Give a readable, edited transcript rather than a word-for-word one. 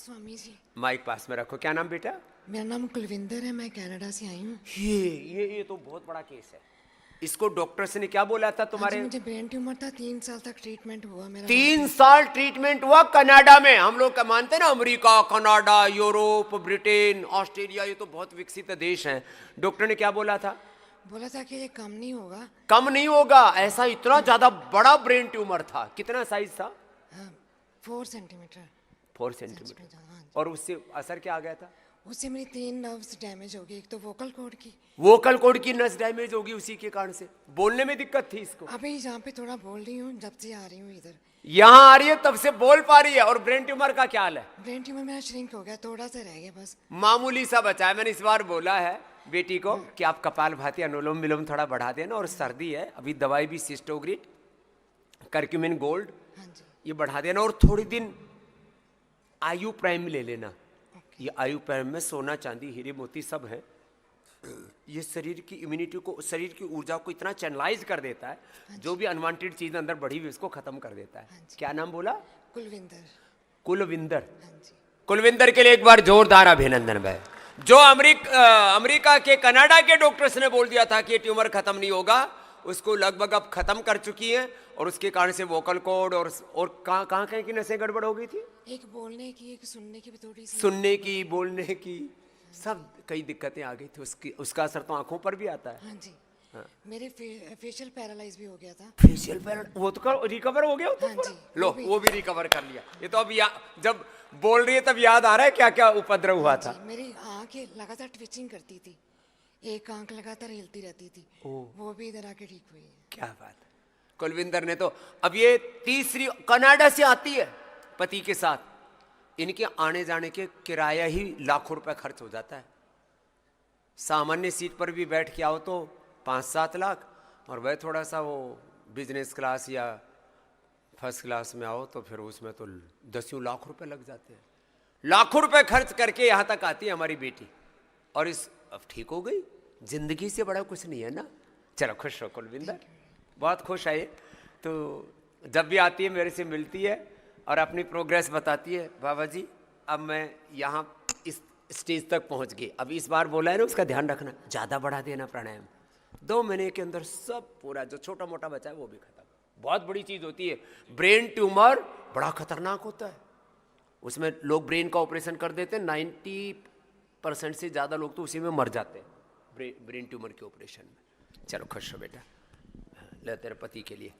Swami ji. Mic पास में रखो। क्या नाम बेटा? मेरा नाम कुलविंदर है, मैं कनाडा से आई हूँ। ये तो बहुत बड़ा केस है। इसको डॉक्टर्स ने क्या बोला था हाँ जी, तुम्हारे? मुझे ब्रेन ट्यूमर था, 3 साल तक ट्रीटमेंट हुआ मेरा। 3 साल ट्रीटमेंट हुआ कनाडा में। हम लोग का मानते हैं ना, America, Canada, Europe, Britain, Australia, ये तो बहुत विकसित देश हैं। डॉक्टर ने क्या बोला था? बोला था कि ये कम नहीं होगा। कम नहीं होगा। ऐसा इतना ज्यादा बड़ा ब्रेन ट्यूमर था। कितना साइज था? 4 सेंटीमीटर। 4 सेंटीमीटर। हाँ जी। और उससे असर क्या आ गया था? उससे मेरी 3 नर्व्स डैमेज हो गई। एक तो वोकल कॉर्ड की, वोकल कॉर्ड की नस डैमेज होगी। उसी के कारण से बोलने में दिक्कत थी इसको। अभी यहाँ पे थोड़ा बोल रही हूँ, जब से आ रही हूँ इधर। यहाँ आ रही है तब से बोल पा रही है। और ब्रेन ट्यूमर का क्या हाल है? ब्रेन ट्यूमर मेरा श्रिंक हो गया, थोड़ा सा रह गया बस। मामूली सा बचा है। मैंने इस बार बोला है बेटी को कि आप कपाल भाती, अनुलोम विलोम थोड़ा बढ़ा देना। और सर्दी है, अभी दवाई भी सिस्टोग्रिड, करक्यूमिन गोल्ड, हाँ जी। ये बढ़ा देना। और थोड़ी दिन आयु प्राइम ले लेना। ये आयु प्राइम में सोना, चांदी, हीरे मोती सब है। ये शरीर की इम्यूनिटी को, शरीर की ऊर्जा को इतना चैनलाइज कर देता है। जो भी अनवांटेड चीज अंदर बढ़ी हुई उसको खत्म कर देता है। क्या नाम बोला? कुलविंदर। कुलविंदर। हाँ जी। कुलविंदर के लिए एक बार जोरदार अभिनंदन भाई। जो अमेरिका के, कनाडा के डॉक्टर्स ने बोल दिया था कि ये ट्यूमर खत्म नहीं होगा, उसको लगभग अब खत्म कर चुकी है। और उसके कारण से वोकल कॉर्ड और कहाँ की नसें गड़बड़ हो गई थी। एक बोलने की, एक सुनने की भी थोड़ी सी। सुनने की, बोलने की, सब कई दिक्कतें आ गई थी। उसका असर तो आंखों पर भी आता है। हाँ जी। मेरे फेशियल पैरालाइज भी हो गया था। फेशियल पैरालाइज वो तो रिकवर हो गया वो तो हाँ पूरा? जी, लो वो भी रिकवर कर लिया। ये तो अब जब बोल रही है तब याद आ रहा है क्या क्या उपद्रव हुआ था। मेरी आंखें लगातार ट्विचिंग करती थी, एक आंख लगातार हिलती रहती थी। वो भी इधर आके ठीक हुई है। क्या बात है। कुलविंदर ने तो, अब ये तीसरी कनाडा से आती है पति के साथ। इनके आने जाने के किराया ही लाखों रुपए खर्च हो जाता है। सामान्य सीट पर भी बैठ के आओ तो 5-7 लाख, और वह थोड़ा सा वो बिजनेस क्लास या फर्स्ट क्लास में आओ तो फिर उसमें तो 10 लाख रुपए लग जाते हैं। लाखों रुपए खर्च करके यहाँ तक आती है हमारी बेटी। और अब ठीक हो गई। जिंदगी से बड़ा कुछ नहीं है ना। चलो खुश हो कुलविंदर, बहुत खुश है। तो जब भी आती है मेरे से मिलती है और अपनी प्रोग्रेस बताती है। बाबा जी अब मैं यहाँ इस स्टेज तक पहुँच गई। अब इस बार बोला है ना, उसका ध्यान रखना, ज़्यादा बढ़ा देना प्राणायाम। 2 महीने के अंदर सब पूरा जो छोटा मोटा बचा है वो भी खत्म। बहुत बड़ी चीज़ होती है। ब्रेन ट्यूमर बड़ा खतरनाक होता है। उसमें लोग ब्रेन का ऑपरेशन कर देते हैं, 90% से ज़्यादा लोग तो उसी में मर जाते हैं ब्रेन ट्यूमर के ऑपरेशन में। चलो खुश हो बेटा, ले तेरे पति के लिए।